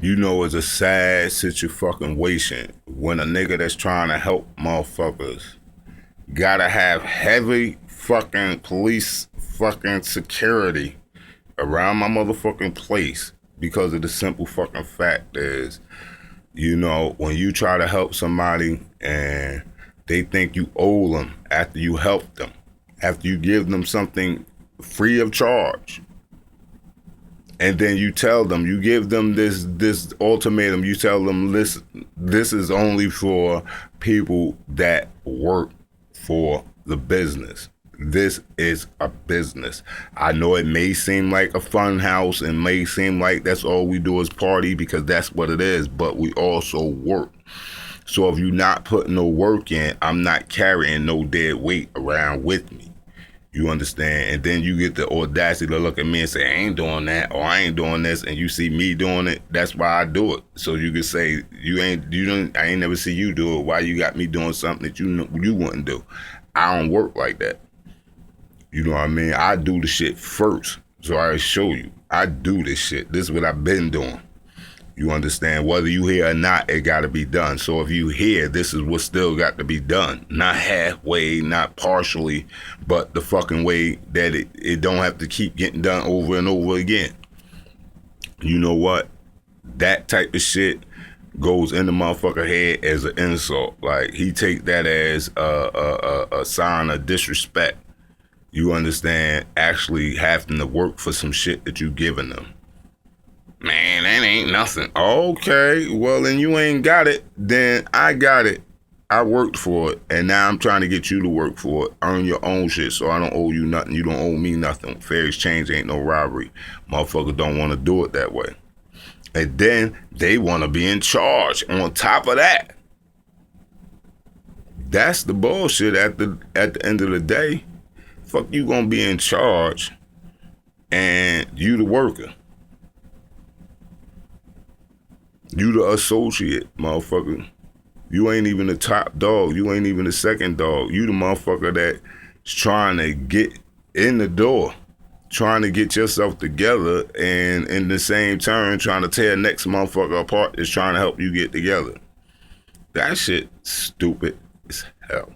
You know it's a sad situation when a nigga that's trying to help motherfuckers gotta have heavy fucking police fucking security around my motherfucking place because of the simple fucking fact is, you know, when you try to help somebody and they think you owe them after you help them, after you give them something free of charge, and then you tell them, you give them this ultimatum, you tell them, listen, this is only for people that work for the business. This is a business. I know it may seem like a fun house and may seem like that's all we do is party because that's what it is, but we also work. So if you're not putting no work in, I'm not carrying no dead weight around with me. You understand? And then you get the audacity to look at me and say, I ain't doing that, or I ain't doing this, and you see me doing it. That's why I do it. So you can say, I ain't never see you do it. Why you got me doing something that you wouldn't do? I don't work like that. You know what I mean? I do the shit first. So I show you. I do this shit. This is what I've been doing. You understand? Whether you here or not, it got to be done. So if you here, this is what still got to be done. Not halfway, not partially, but the fucking way that it don't have to keep getting done over and over again. You know what? That type of shit goes in the motherfucker head as an insult. Like, he take that as a sign of disrespect. You understand? Actually having to work for some shit that you giving them. Man, that ain't nothing. Okay, well, then you ain't got it. Then I got it. I worked for it, and now I'm trying to get you to work for it. Earn your own shit, so I don't owe you nothing. You don't owe me nothing. Fair exchange ain't no robbery. Motherfuckers don't want to do it that way. And then they want to be in charge on top of that. That's the bullshit at the end of the day. Fuck you gonna be in charge and you the worker. You the associate, motherfucker. You ain't even the top dog. You ain't even the second dog. You the motherfucker that's trying to get in the door, trying to get yourself together, and in the same turn, trying to tear next motherfucker apart is trying to help you get together. That shit stupid as hell.